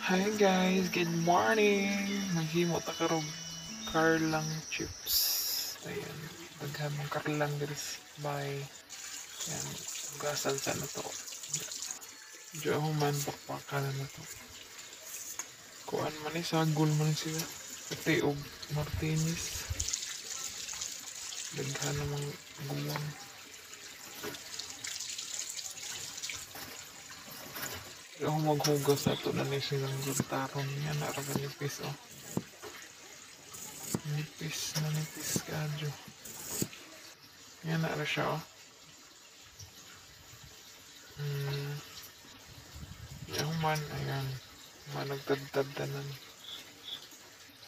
Hi guys, good morning! Maghimo ta karong karlang chips. Ayan, daghan mong karlang diri sa bahay. Ayan, ugasan sa na to. Diyo man bakbakal na to. Kuan man ni sagol man sila. Pati og martinis. Daghan namang gulang. Diyo maghugas na to na ni silang guntaron niya. Naraman nipis oh. Nipis kadyo. Yan na siya oh. Hmm. Yung man, ayan. Managtad-tadanan.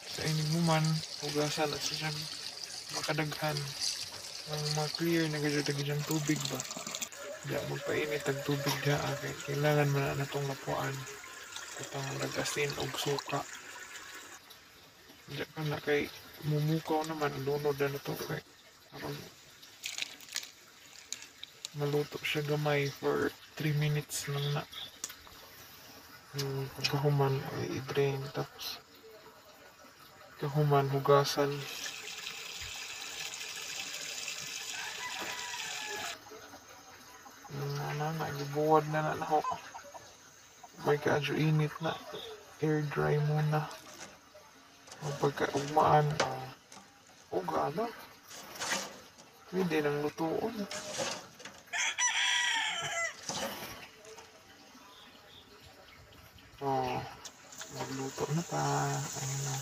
Sa inig mo man, hugasan at siya makadaghan. Ang ma-clear na gadyo tubig ba? Diya, magpainit ang tubig diya. Okay. Kailangan man na itong lapuan. Itong nag-asin o suka. Diya ka na kay mumukaw naman. Lunod na ito kay parang maluto siya gamay for 3 minutes lang na. Pagkahuman ay i-drain. Tapos kahuman, hugasan. Gibuwad na ako. May kaadyo init na. Air dry muna. Pagka ugmaan, uga na. Hindi nang lutuon. Oh, magluto na ta. Ayun na.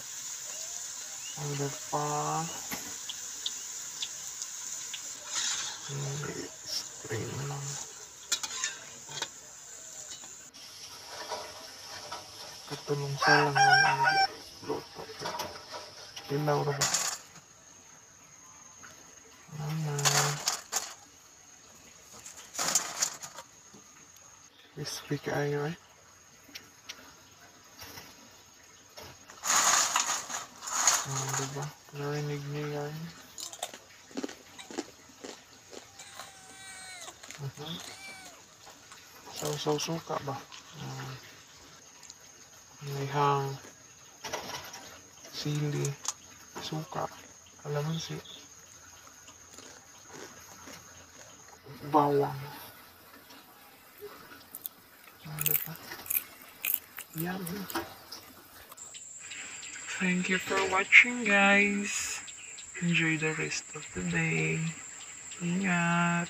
Order pa. Strain lang. Katulong sa lang ang luto. Ilaw na ba? Crispy kayo eh. Diba? Narinig niya yan. Saw-saw suka ba? May hang, sili, suka, kalamansi, bawang. Diba? Yummy. Thank you for watching, guys. Enjoy the rest of the day. Ingat.